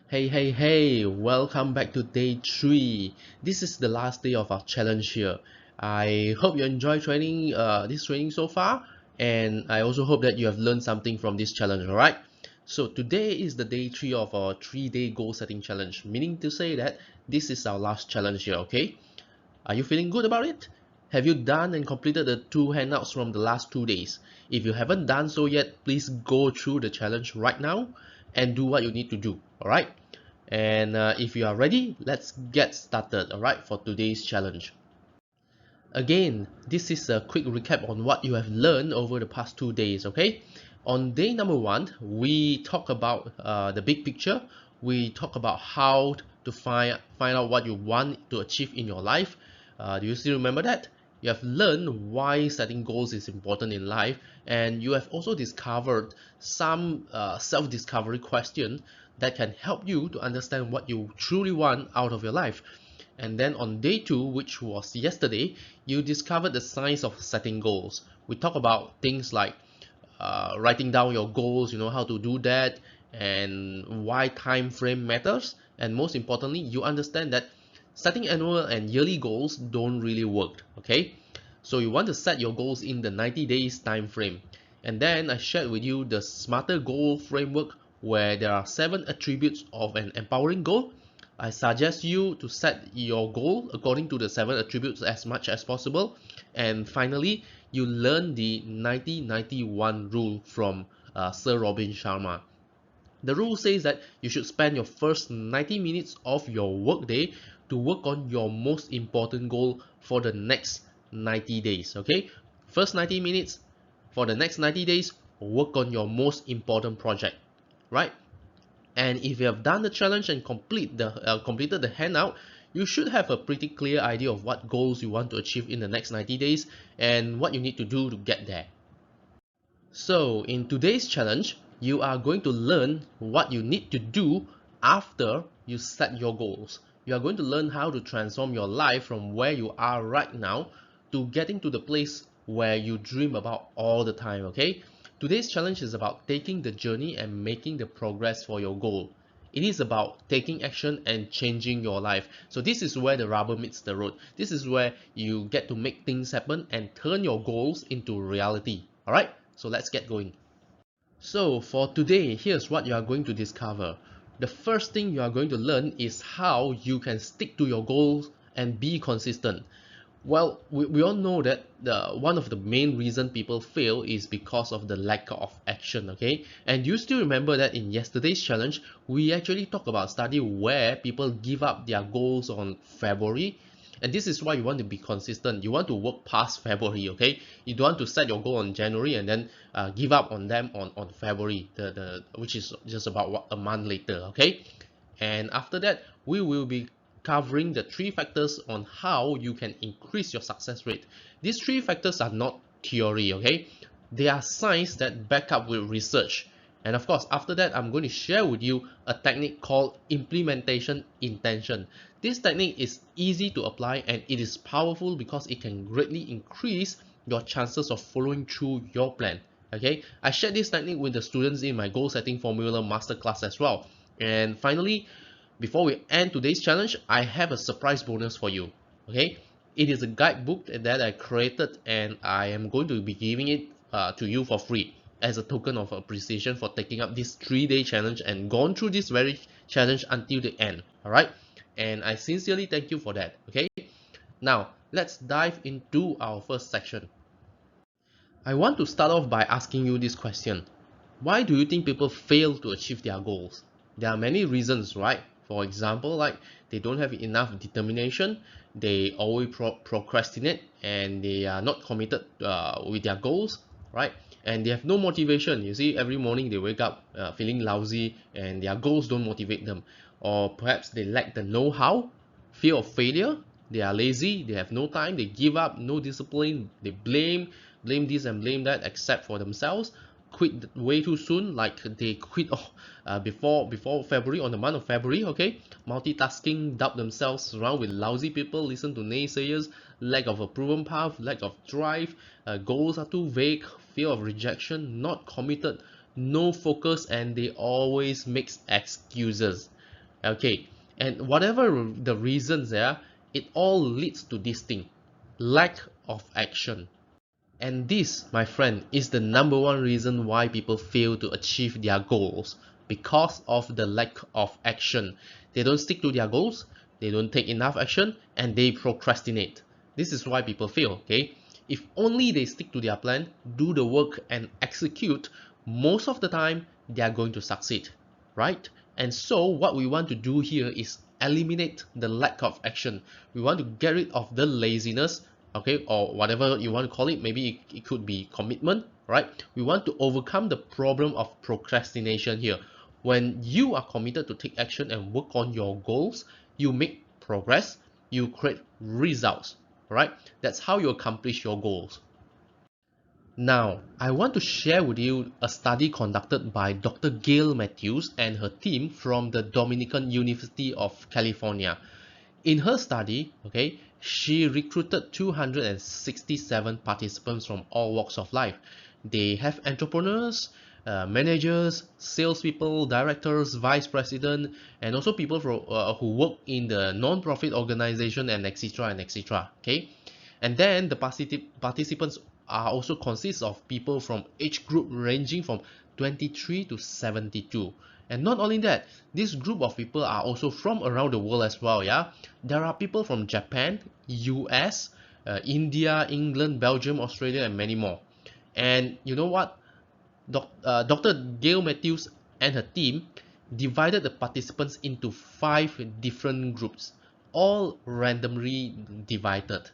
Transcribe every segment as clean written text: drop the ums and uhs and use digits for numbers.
Hey, welcome back to day 3. This is the last day of our challenge here. I hope you enjoy this training so far, and I also hope that you have learned something from this challenge, alright? So today is the day 3 of our 3-day goal setting challenge, meaning to say that this is our last challenge here, okay? Are you feeling good about it? Have you done and completed the 2 handouts from the last 2 days? If you haven't done so yet, please go through the challenge right now and do what you need to do, alright? And if you are ready, let's get started, alright, for today's challenge. Again, this is a quick recap on what you have learned over the past 2 days, okay? On day number 1, we talk about the big picture. We talk about how to find out what you want to achieve in your life. Do you still remember that? You have learned why setting goals is important in life, and you have also discovered some self-discovery questions that can help you to understand what you truly want out of your life. And then on day 2, which was yesterday, you discovered the science of setting goals. We talk about things like writing down your goals, how to do that, and why time frame matters. And most importantly, you understand that setting annual and yearly goals don't really work, okay? So you want to set your goals in the 90 days time frame. And then I shared with you the smarter goal framework where there are 7 attributes of an empowering goal. I suggest you to set your goal according to the 7 attributes as much as possible. And finally, you learn the 90-91 rule from Sir Robin Sharma. The rule says that you should spend your first 90 minutes of your workday to work on your most important goal for the next 90 days. Okay, first 90 minutes for the next 90 days, work on your most important project, right? And if you have done the challenge and completed the handout, you should have a pretty clear idea of what goals you want to achieve in the next 90 days and what you need to do to get there. So in today's challenge, you are going to learn what you need to do after you set your goals. You are going to learn how to transform your life from where you are right now to getting to the place where you dream about all the time, okay? Today's challenge is about taking the journey and making the progress for your goal. It is about taking action and changing your life. So this is where the rubber meets the road. This is where you get to make things happen and turn your goals into reality. All right? So let's get going. So for today, here's what you are going to discover. The first thing you are going to learn is how you can stick to your goals and be consistent. Well, we all know that one of the main reason people fail is because of the lack of action, okay? And you still remember that in yesterday's challenge, we actually talked about a study where people give up their goals on February. And this is why you want to be consistent. You want to work past February, okay? You don't want to set your goal on January and then give up on them on February, which is just about a month later, okay? And after that, we will be covering the 3 factors on how you can increase your success rate. These 3 factors are not theory, okay? They are science that back up with research. And of course, after that, I'm going to share with you a technique called implementation intention. This technique is easy to apply and it is powerful because it can greatly increase your chances of following through your plan. Okay, I shared this technique with the students in my goal setting formula masterclass as well. And finally, before we end today's challenge, I have a surprise bonus for you. Okay, it is a guidebook that I created and I am going to be giving it to you for free as a token of appreciation for taking up this 3-day challenge and gone through this very challenge until the end. All right, and I sincerely thank you for that. Okay, now let's dive into our first section. I want to start off by asking you this question. Why do you think people fail to achieve their goals? There are many reasons, right? For example, like they don't have enough determination, they always procrastinate, and they are not committed with their goals, right? And they have no motivation. You see, every morning they wake up feeling lousy and their goals don't motivate them. Or perhaps they lack the know-how, fear of failure, they are lazy, they have no time, they give up, no discipline, they blame this and blame that except for themselves, quit way too soon, like they quit before February, on the month of February, okay? Multitasking, doubt themselves, surround with lousy people, listen to naysayers, lack of a proven path, lack of drive, goals are too vague, fear of rejection, not committed, no focus, and they always makes excuses. Okay, and whatever the reasons there, it all leads to this thing: lack of action. And this, my friend, is the number one reason why people fail to achieve their goals, because of the lack of action. They don't stick to their goals, they don't take enough action, and they procrastinate. This is why people fail, okay? If only they stick to their plan, do the work, and execute, most of the time they are going to succeed, right? And so what we want to do here is eliminate the lack of action. We want to get rid of the laziness, okay, or whatever you want to call it. Maybe it could be commitment, right? We want to overcome the problem of procrastination here. When you are committed to take action and work on your goals, you make progress, you create results, right? That's how you accomplish your goals. Now, I want to share with you a study conducted by Dr. Gail Matthews and her team from the Dominican University of California. In her study, okay, she recruited 267 participants from all walks of life. They have entrepreneurs, managers, salespeople, directors, vice president, and also people who work in the non-profit organization, and etc. and etc. Okay, and then the participants are also consists of people from age group ranging from 23 to 72. And not only that, this group of people are also from around the world as well. Yeah, there are people from Japan, US, India, England, Belgium, Australia, and many more. And you know what? Dr. Gail Matthews and her team divided the participants into 5 different groups, all randomly divided.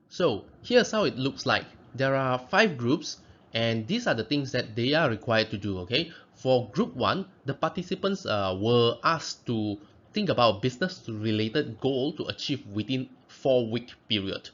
So here's how it looks like. There are 5 groups, and these are the things that they are required to do, okay? For group 1, the participants were asked to think about a business related goal to achieve within 4-week period.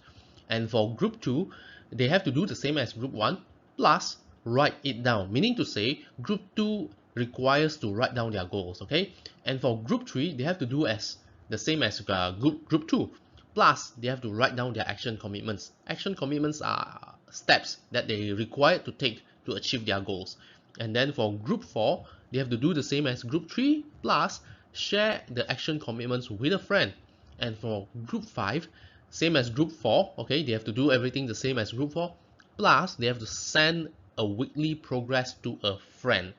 And for group 2, they have to do the same as group 1 plus write it down, meaning to say group 2 requires to write down their goals, okay? And for group 3, they have to do as the same as group 2. Plus, they have to write down their action commitments. Action commitments are steps that they require to take to achieve their goals. And then for group 4, they have to do the same as group 3, plus share the action commitments with a friend. And for group 5, same as group 4, okay, they have to do everything the same as group 4, plus they have to send a weekly progress to a friend.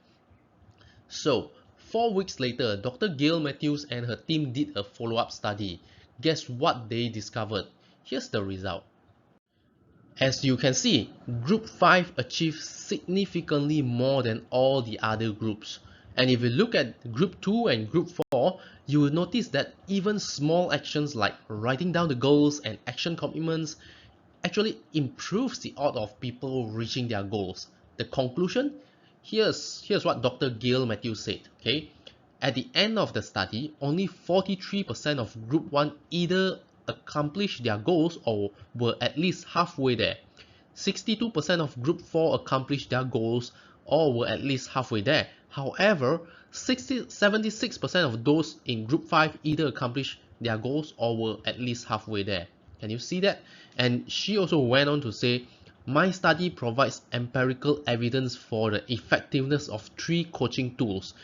So, 4 weeks later, Dr. Gail Matthews and her team did a follow-up study. Guess what they discovered? Here's the result. As you can see, Group 5 achieved significantly more than all the other groups. And if you look at Group 2 and Group 4, you will notice that even small actions like writing down the goals and action commitments actually improves the odds of people reaching their goals. The conclusion? Here's what Dr. Gail Matthews said. Okay, at the end of the study, only 43% of Group 1 either accomplished their goals or were at least halfway there. 62% of Group 4 accomplished their goals or were at least halfway there. However, 76% of those in Group 5 either accomplished their goals or were at least halfway there. Can you see that? And she also went on to say, my study provides empirical evidence for the effectiveness of 3 coaching tools,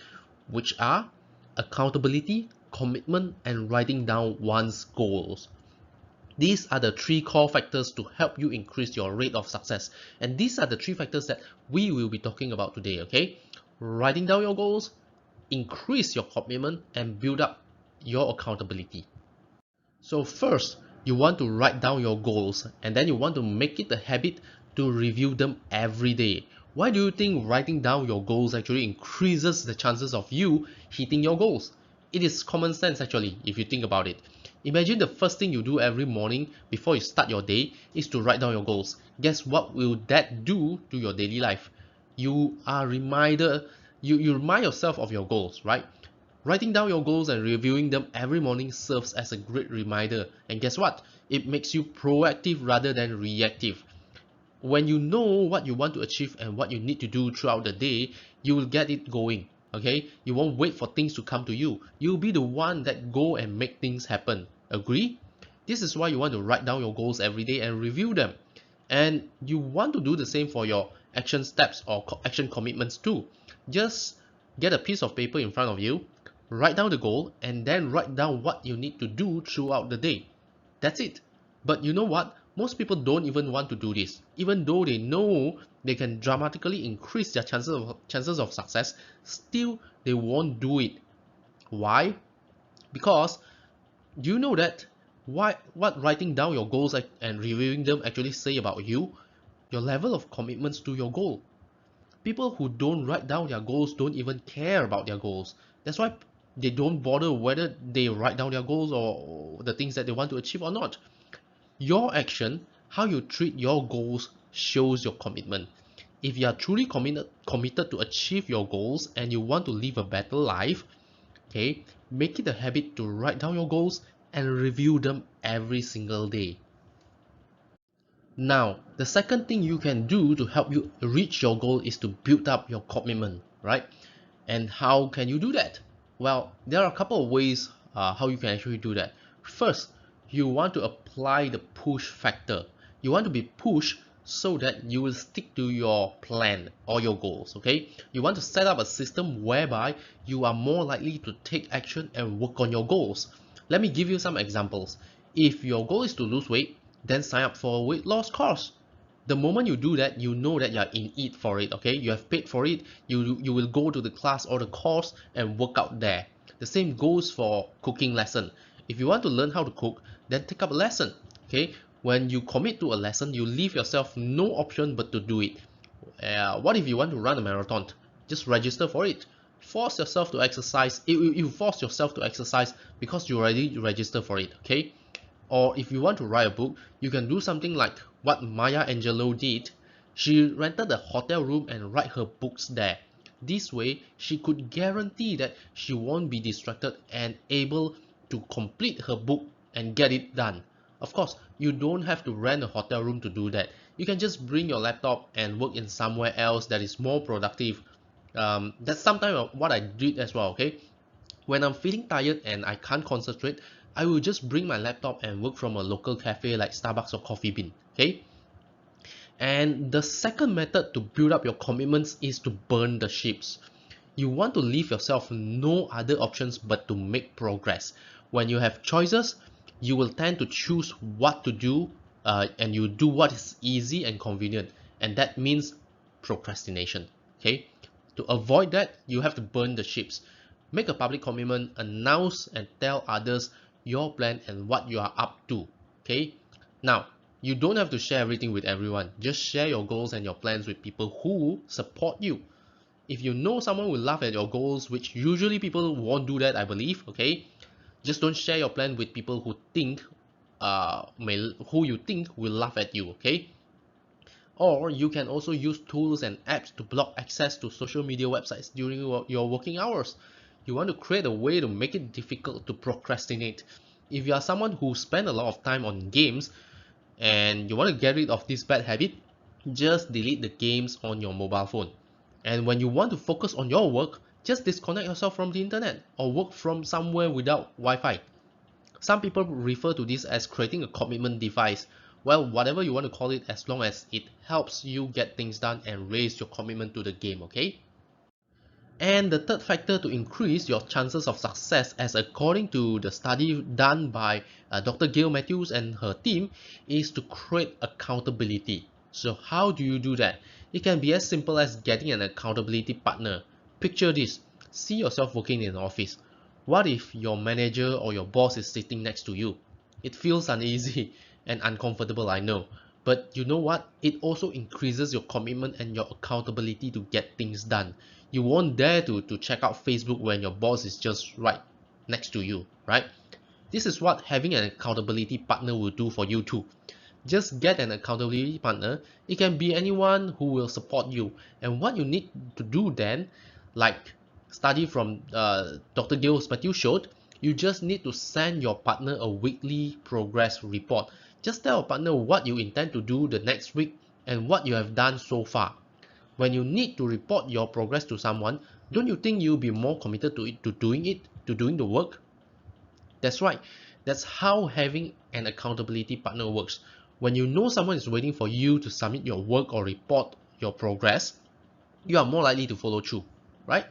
which are accountability, commitment, and writing down one's goals. These are the 3 core factors to help you increase your rate of success. And these are the 3 factors that we will be talking about today, okay? Writing down your goals, increase your commitment, and build up your accountability. So first, you want to write down your goals, and then you want to make it a habit to review them every day. Why do you think writing down your goals actually increases the chances of you hitting your goals? It is common sense actually, if you think about it. Imagine the first thing you do every morning before you start your day is to write down your goals. Guess what will that do to your daily life? You remind yourself of your goals, right? Writing down your goals and reviewing them every morning serves as a great reminder. And guess what? It makes you proactive rather than reactive. When you know what you want to achieve and what you need to do throughout the day, you will get it going. Okay? You won't wait for things to come to you. You'll be the one that go and make things happen. Agree? This is why you want to write down your goals every day and review them. And you want to do the same for your action steps or action commitments too. Just get a piece of paper in front of you, Write down the goal and then write down what you need to do throughout the day. That's it. But you know what? Most people don't even want to do this. Even though they know they can dramatically increase their chances of success, still they won't do it. Why? Because do you know that what writing down your goals and reviewing them actually say about you? Your level of commitments to your goal. People who don't write down their goals don't even care about their goals. That's why they don't bother whether they write down their goals or the things that they want to achieve or not. Your action, how you treat your goals, shows your commitment. If you are truly committed to achieve your goals and you want to live a better life, okay, make it a habit to write down your goals and review them every single day. Now, the second thing you can do to help you reach your goal is to build up your commitment, right? And how can you do that? Well, there are a couple of ways how you can actually do that. First, you want to apply the push factor. You want to be pushed so that you will stick to your plan or your goals, okay? You want to set up a system whereby you are more likely to take action and work on your goals. Let me give you some examples. If your goal is to lose weight, then sign up for a weight loss course. The moment you do that, you know that you're in it for it, okay? You have paid for it, you will go to the class or the course and work out there. The same goes for cooking lesson. If you want to learn how to cook, then take up a lesson, okay? When you commit to a lesson, you leave yourself no option but to do it. What if you want to run a marathon? Just register for it. Force yourself to exercise. You force yourself to exercise because you already register for it, okay? Or if you want to write a book, you can do something like what Maya Angelou did. She rented a hotel room and write her books there. This way, she could guarantee that she won't be distracted and able to complete her book and get it done. Of course, you don't have to rent a hotel room to do that. You can just bring your laptop and work in somewhere else that is more productive. That's sometimes what I did as well, okay? When I'm feeling tired and I can't concentrate, I will just bring my laptop and work from a local cafe like Starbucks or Coffee Bean, okay? And the second method to build up your commitments is to burn the ships. You want to leave yourself no other options but to make progress. When you have choices, you will tend to choose what to do and you do what is easy and convenient. And that means procrastination. Okay? To avoid that, you have to burn the ships. Make a public commitment, announce and tell others your plan and what you are up to. Okay? Now, you don't have to share everything with everyone. Just share your goals and your plans with people who support you. If you know someone will laugh at your goals, which usually people won't do that, I believe, okay? Just don't share your plan with people who you think will laugh at you, okay? Or you can also use tools and apps to block access to social media websites during your working hours. You want to create a way to make it difficult to procrastinate. If you are someone who spends a lot of time on games and you want to get rid of this bad habit, just delete the games on your mobile phone. And when you want to focus on your work, just disconnect yourself from the internet or work from somewhere without Wi-Fi. Some people refer to this as creating a commitment device. Well, whatever you want to call it, as long as it helps you get things done and raise your commitment to the game, okay? And the third factor to increase your chances of success, as according to the study done by Dr. Gail Matthews and her team, is to create accountability. So how do you do that? It can be as simple as getting an accountability partner. Picture this. See yourself working in an office. What if your manager or your boss is sitting next to you? It feels uneasy and uncomfortable, I know. But you know what? It also increases your commitment and your accountability to get things done. You won't dare to check out Facebook when your boss is just right next to you, right? This is what having an accountability partner will do for you too. Just get an accountability partner. It can be anyone who will support you. And what you need to do then, like study from Dr. Gil's Matthew showed, you just need to send your partner a weekly progress report. Just tell your partner what you intend to do the next week and what you have done so far. When you need to report your progress to someone, don't you think you'll be more committed to doing the work? That's right. That's how having an accountability partner works. When you know someone is waiting for you to submit your work or report your progress, you are more likely to follow through, right?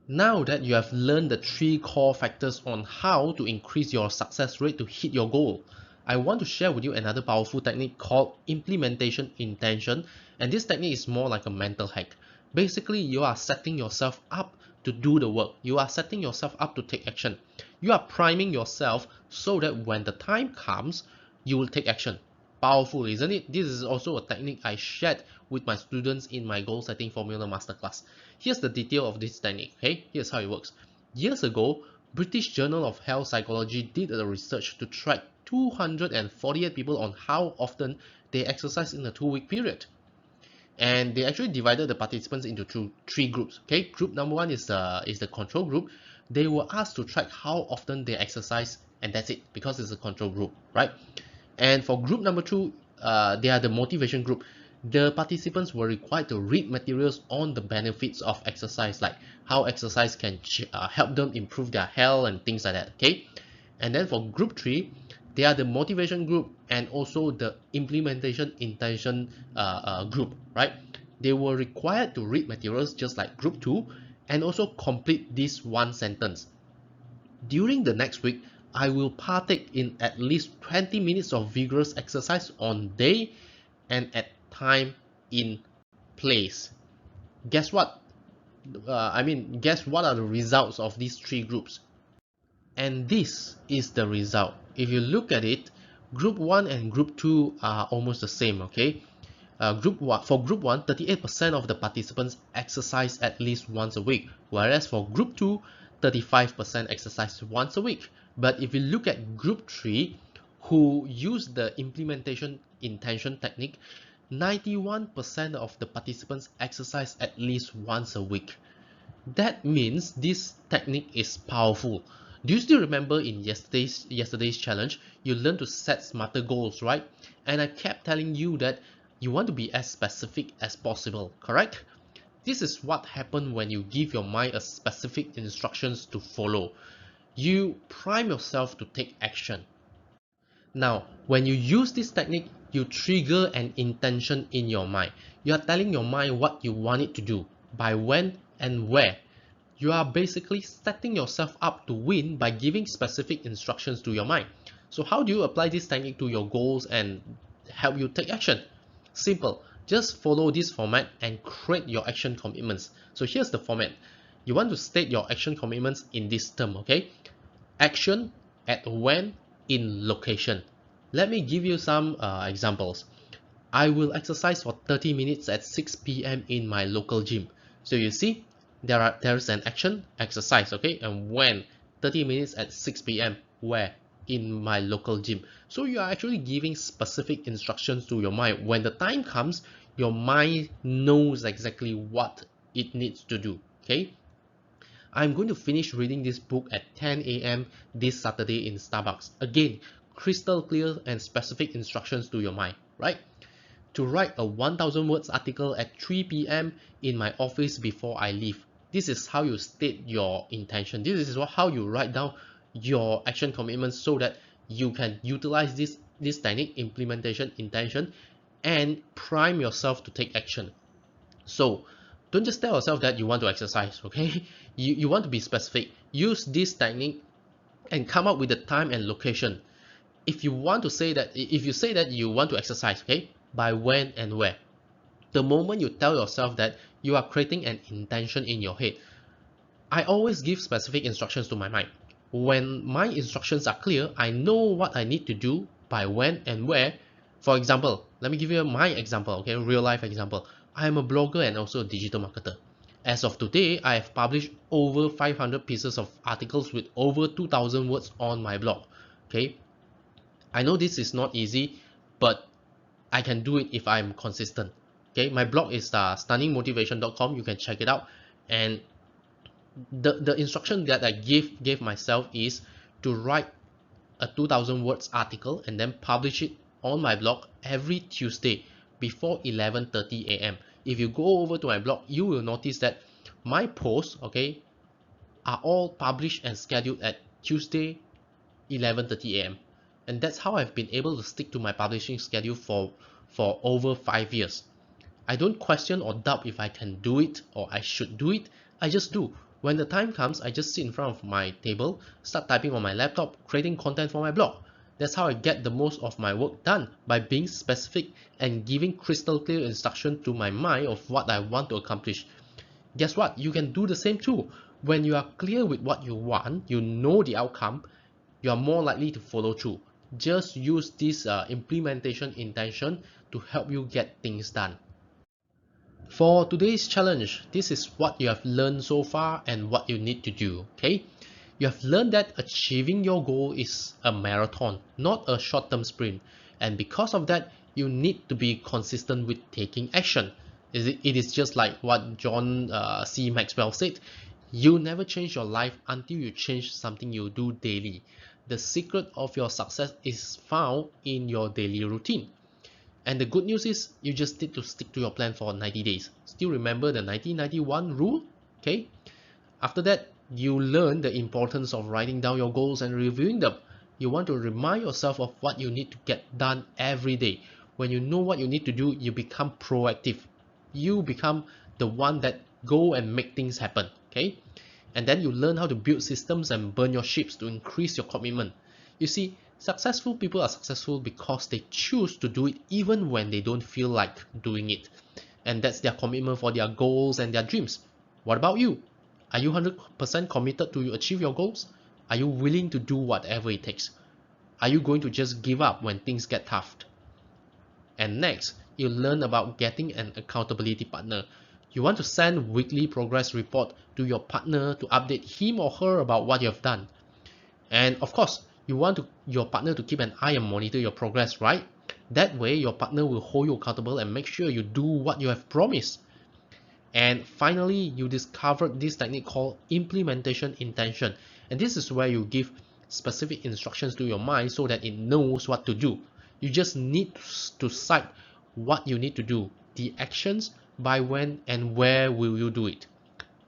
Now that you have learned the 3 core factors on how to increase your success rate to hit your goal, I want to share with you another powerful technique called implementation intention, and this technique is more like a mental hack. Basically, you are setting yourself up to do the work. You are setting yourself up to take action. You are priming yourself so that when the time comes, you will take action. Powerful, isn't it? This is also a technique I shared with my students in my goal setting formula masterclass. Here's the detail of this technique, okay? Here's how it works. Years ago, British Journal of Health Psychology did a research to track 248 people on how often they exercise in a 2-week period. And they actually divided the participants into three groups. Okay, group number one is the control group. They were asked to track how often they exercise, and that's it, because it's a control group, right? And for group number two, they are the motivation group. The participants were required to read materials on the benefits of exercise, like how exercise can help them improve their health and things like that. Okay, and then for group three, they are the motivation group and also the implementation intention group, right? They were required to read materials just like group two and also complete this one sentence. During the next week, I will partake in at least 20 minutes of vigorous exercise on day and at time in place. Guess what? Guess what are the results of these three groups? And this is the result. If you look at it, group 1 and group 2 are almost the same, okay? For group 1, 38% of the participants exercise at least once a week, whereas for group 2, 35% exercise once a week. But if you look at group 3, who use the implementation intention technique, 91% of the participants exercise at least once a week. That means this technique is powerful. Do you still remember in yesterday's challenge, you learned to set smarter goals, right? And I kept telling you that you want to be as specific as possible, correct? This is what happens when you give your mind a specific instructions to follow. You prime yourself to take action. Now, when you use this technique, you trigger an intention in your mind. You are telling your mind what you want it to do, by when and where. You are basically setting yourself up to win by giving specific instructions to your mind. So how do you apply this technique to your goals and help you take action? Simple. Just follow this format and create your action commitments. So here's the format. You want to state your action commitments in this term, okay? Action, at when, in location. Let me give you some examples. I will exercise for 30 minutes at 6 p.m. in my local gym. So you see, there's an action, exercise, okay? And when? 30 minutes at 6 p.m. Where? In my local gym. So you are actually giving specific instructions to your mind. When the time comes, your mind knows exactly what it needs to do, okay? I'm going to finish reading this book at 10 a.m. this Saturday in Starbucks. Again, crystal clear and specific instructions to your mind, right? To write a 1000 words article at 3 p.m. in my office before I leave. This is how you state your intention. This is how you write down your action commitments so that you can utilize this technique, implementation, intention, and prime yourself to take action. So don't just tell yourself that you want to exercise, okay? You want to be specific. Use this technique and come up with the time and location. If you say that you want to exercise, okay, by when and where. The moment you tell yourself that, you are creating an intention in your head. I always give specific instructions to my mind. When my instructions are clear, I know what I need to do by when and where. For example, let me give you my example, okay, real life example. I am a blogger and also a digital marketer. As of today, I have published over 500 pieces of articles with over 2000 words on my blog. Okay, I know this is not easy, but I can do it if I'm consistent. Okay, my blog is stunningmotivation.com. You can check it out. And the instruction that I gave myself is to write a 2000 words article and then publish it on my blog every Tuesday before 11:30 a.m. If you go over to my blog, you will notice that my posts, okay, are all published and scheduled at Tuesday 11:30 a.m. And that's how I've been able to stick to my publishing schedule for over 5 years. I don't question or doubt if I can do it or I should do it. I just do. When the time comes, I just sit in front of my table, start typing on my laptop, creating content for my blog. That's how I get the most of my work done, by being specific and giving crystal clear instruction to my mind of what I want to accomplish. Guess what? You can do the same too. When you are clear with what you want, you know the outcome, you are more likely to follow through. Just use this implementation intention to help you get things done. For today's challenge, this is what you have learned so far and what you need to do. Okay, you have learned that achieving your goal is a marathon, not a short-term sprint, and because of that you need to be consistent with taking action. It is just like what John C. Maxwell said: you never change your life until you change something you do daily. The secret of your success is found in your daily routine. And the good news is you just need to stick to your plan for 90 days. Still remember the 1991 rule? Okay. After that, you learn the importance of writing down your goals and reviewing them. You want to remind yourself of what you need to get done every day. When you know what you need to do, you become proactive. You become the one that go and make things happen. Okay. And then you learn how to build systems and burn your ships to increase your commitment. You see, successful people are successful because they choose to do it even when they don't feel like doing it. And that's their commitment for their goals and their dreams. What about you? Are you 100% committed to achieve your goals? Are you willing to do whatever it takes? Are you going to just give up when things get tough? And next, you learn about getting an accountability partner. You want to send weekly progress report to your partner to update him or her about what you have done. And of course, you want your partner to keep an eye and monitor your progress, right? That way, your partner will hold you accountable and make sure you do what you have promised. And finally, you discovered this technique called implementation intention. And this is where you give specific instructions to your mind so that it knows what to do. You just need to cite what you need to do, the actions, by when and where will you do it.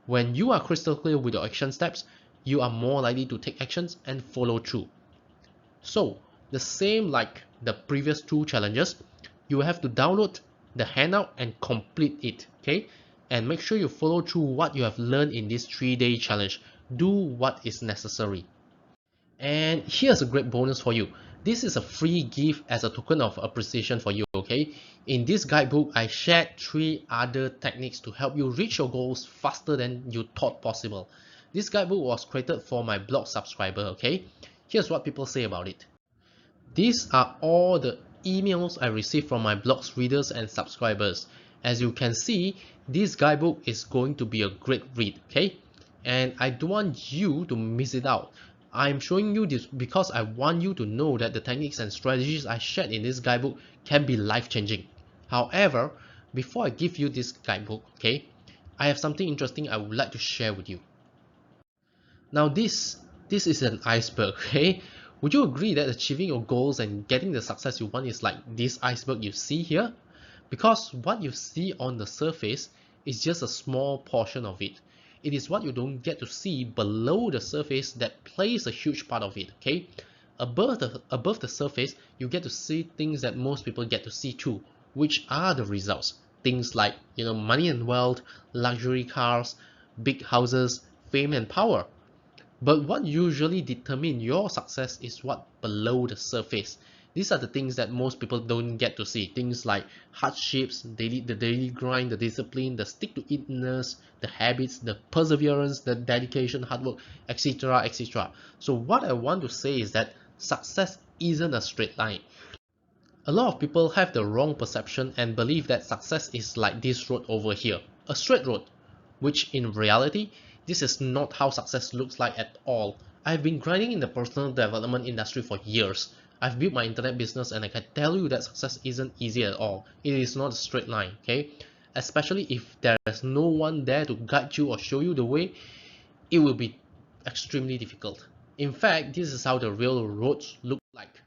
When you are crystal clear with your action steps, you are more likely to take actions and follow through. So, the same like the previous two challenges, you have to download the handout and complete it, okay? And make sure you follow through what you have learned in this 3-day challenge. Do what is necessary. And here's a great bonus for you. This is a free gift as a token of appreciation for you, okay? In this guidebook, I shared 3 other techniques to help you reach your goals faster than you thought possible. This guidebook was created for my blog subscriber, okay? Here's what people say about it. These are all the emails I received from my blog's readers and subscribers. As you can see, this guidebook is going to be a great read, okay? And I don't want you to miss it out. I'm showing you this because I want you to know that the techniques and strategies I shared in this guidebook can be life-changing. However, before I give you this guidebook, okay, I have something interesting I would like to share with you. Now this is an iceberg, okay? Would you agree that achieving your goals and getting the success you want is like this iceberg you see here? Because what you see on the surface is just a small portion of it. It is what you don't get to see below the surface that plays a huge part of it, okay? Above the surface, you get to see things that most people get to see too, which are the results. Things like, money and wealth, luxury cars, big houses, fame and power. But what usually determines your success is what below the surface. These are the things that most people don't get to see. Things like hardships, the daily grind, the discipline, the stick-to-itness, the habits, the perseverance, the dedication, hard work, etc. etc. So what I want to say is that success isn't a straight line. A lot of people have the wrong perception and believe that success is like this road over here, a straight road, which in reality, this is not how success looks like at all. I've been grinding in the personal development industry for years. I've built my internet business and I can tell you that success isn't easy at all. It is not a straight line, okay? Especially if there's no one there to guide you or show you the way, it will be extremely difficult. In fact, this is how the real roads look like.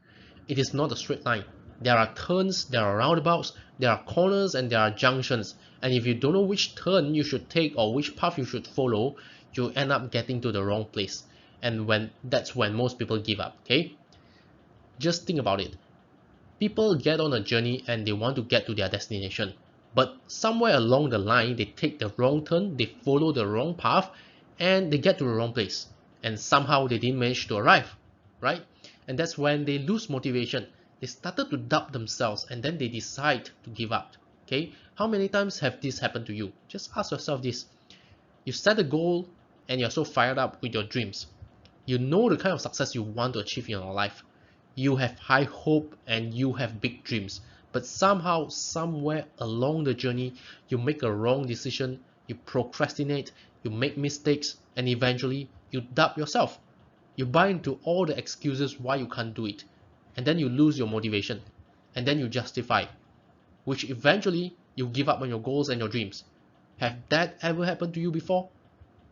It is not a straight line. There are turns, there are roundabouts, there are corners, and there are junctions. And if you don't know which turn you should take or which path you should follow, you end up getting to the wrong place. And that's when most people give up, okay? Just think about it. People get on a journey and they want to get to their destination. But somewhere along the line, they take the wrong turn, they follow the wrong path, and they get to the wrong place, and somehow they didn't manage to arrive, right? And that's when they lose motivation. They started to doubt themselves, and then they decide to give up. Okay, how many times have this happened to you? Just ask yourself this. You set a goal and you're so fired up with your dreams. You know the kind of success you want to achieve in your life. You have high hope and you have big dreams. But somehow, somewhere along the journey, you make a wrong decision, you procrastinate, you make mistakes, and eventually you doubt yourself. You buy into all the excuses why you can't do it. And then you lose your motivation. And then you justify, which eventually you give up on your goals and your dreams. Have that ever happened to you before?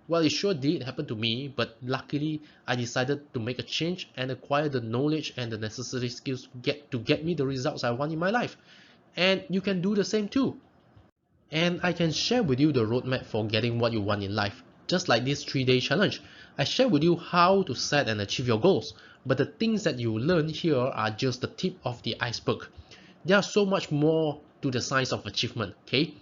Well, it sure did happen to me, but luckily I decided to make a change and acquire the knowledge and the necessary skills to get me the results I want in my life. And you can do the same too. And I can share with you the roadmap for getting what you want in life. Just like this 3-day challenge, I share with you how to set and achieve your goals. But the things that you learn here are just the tip of the iceberg. There are so much more to the science of achievement, okay?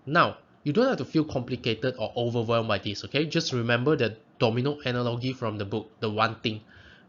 Now, you don't have to feel complicated or overwhelmed by this, okay? Just remember the domino analogy from the book, The One Thing,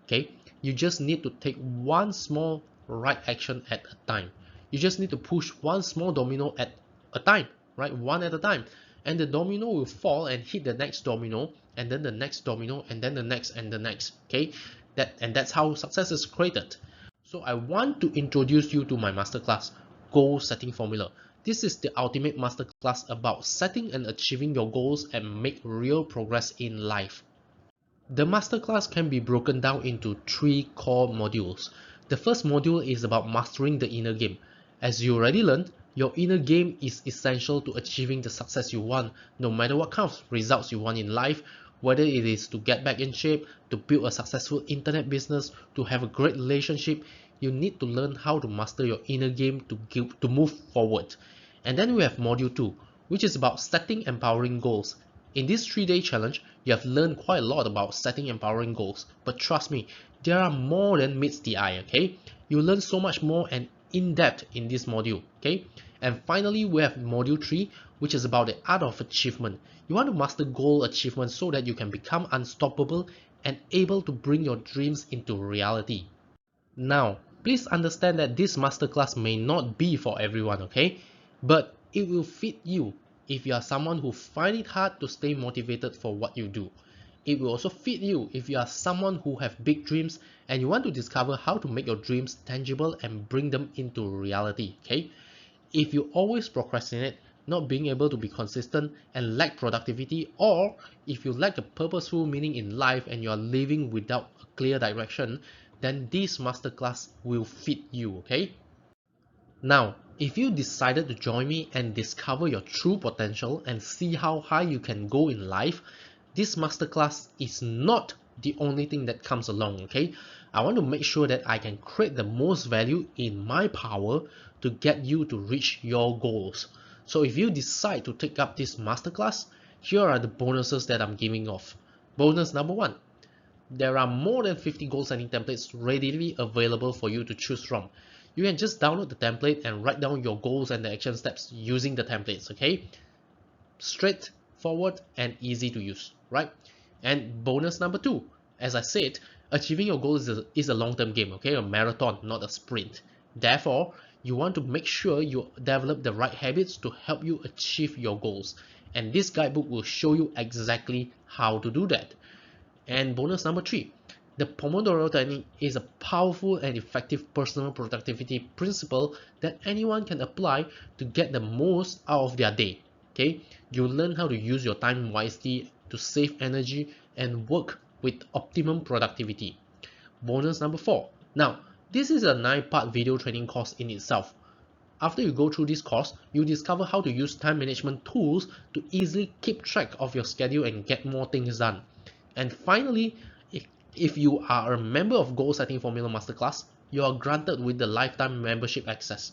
okay? You just need to take one small right action at a time. You just need to push one small domino at a time, right? One at a time. And the domino will fall and hit the next domino, and then the next domino, and then the next and the next, okay? That's how success is created. So I want to introduce you to my masterclass, Goal Setting Formula. This is the ultimate masterclass about setting and achieving your goals and make real progress in life. The masterclass can be broken down into 3 core modules. The first module is about mastering the inner game. As you already learned, your inner game is essential to achieving the success you want, no matter what kind of results you want in life, whether it is to get back in shape, to build a successful internet business, to have a great relationship. You need to learn how to master your inner game to move forward. And then we have module 2, which is about setting empowering goals. In this 3-day challenge, you have learned quite a lot about setting empowering goals, but trust me, there are more than meets the eye, okay? You learn so much more and in depth in this module, okay? And finally, we have module 3, which is about the art of achievement. You want to master goal achievement so that you can become unstoppable and able to bring your dreams into reality. Now, please understand that this masterclass may not be for everyone, okay? But it will fit you if you are someone who finds it hard to stay motivated for what you do. It will also fit you if you are someone who have big dreams and you want to discover how to make your dreams tangible and bring them into reality, okay? If you always procrastinate, not being able to be consistent and lack productivity, or if you lack a purposeful meaning in life and you are living without a clear direction, then this masterclass will fit you, okay? Now, if you decided to join me and discover your true potential and see how high you can go in life, this masterclass is not the only thing that comes along, okay? I want to make sure that I can create the most value in my power to get you to reach your goals. So if you decide to take up this masterclass, here are the bonuses that I'm giving off. Bonus number 1. There are more than 50 goal setting templates readily available for you to choose from. You can just download the template and write down your goals and the action steps using the templates, okay? Straightforward and easy to use, right? And bonus number 2, as I said, achieving your goals is a long-term game, okay? A marathon, not a sprint. Therefore, you want to make sure you develop the right habits to help you achieve your goals. And this guidebook will show you exactly how to do that. And bonus number 3, the Pomodoro technique is a powerful and effective personal productivity principle that anyone can apply to get the most out of their day. Okay, you learn how to use your time wisely to save energy and work with optimum productivity. Bonus number 4. Now, this is a 9-part video training course in itself. After you go through this course, you discover how to use time management tools to easily keep track of your schedule and get more things done. And finally, if you are a member of Goal Setting Formula Masterclass, you are granted with the lifetime membership access.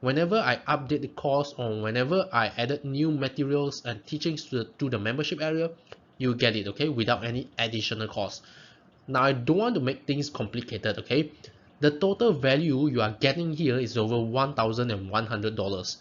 Whenever I update the course or whenever I added new materials and teachings to the membership area, you get it, okay, without any additional cost. Now, I don't want to make things complicated, okay? The total value you are getting here is over $1,100.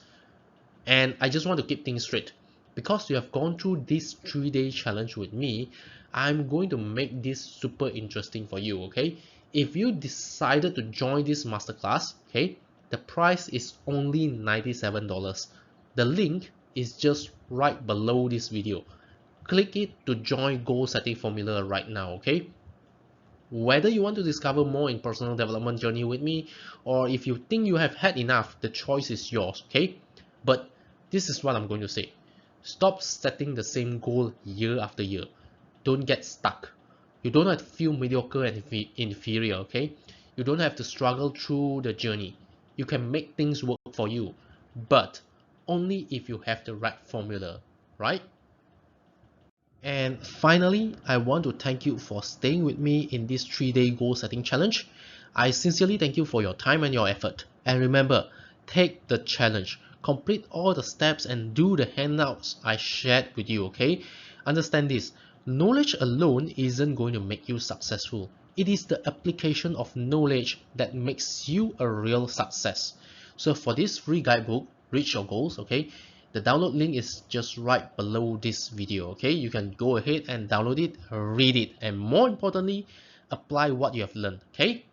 And I just want to keep things straight. because you have gone through this 3-day challenge with me, I'm going to make this super interesting for you, okay? If you decided to join this masterclass, okay, the price is only $97. The link is just right below this video. Click it to join goal setting formula right now, okay? Whether you want to discover more in personal development journey with me, or if you think you have had enough, the choice is yours, okay? But this is what I'm going to say. Stop setting the same goal year after year. Don't get stuck. You don't have to feel mediocre and inferior, okay? You don't have to struggle through the journey. You can make things work for you, but only if you have the right formula, right? And finally, I want to thank you for staying with me in this 3-day goal setting challenge. I sincerely thank you for your time and your effort. And remember, take the challenge, complete all the steps and do the handouts I shared with you, okay? Understand this, knowledge alone isn't going to make you successful. It is the application of knowledge that makes you a real success. So for this free guidebook, Reach Your Goals, okay? The download link is just right below this video, okay? You can go ahead and download it, read it, and more importantly, apply what you have learned, okay?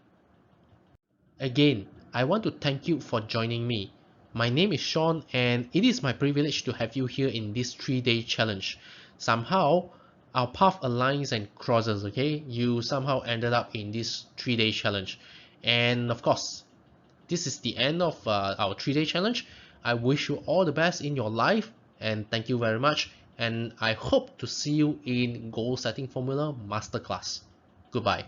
Again, I want to thank you for joining me. My name is Sean, and it is my privilege to have you here in this 3-day challenge. Somehow, our path aligns and crosses, okay? You somehow ended up in this 3-day challenge. And of course, this is the end of our 3-day challenge. I wish you all the best in your life and thank you very much. And I hope to see you in Goal Setting Formula Masterclass. Goodbye.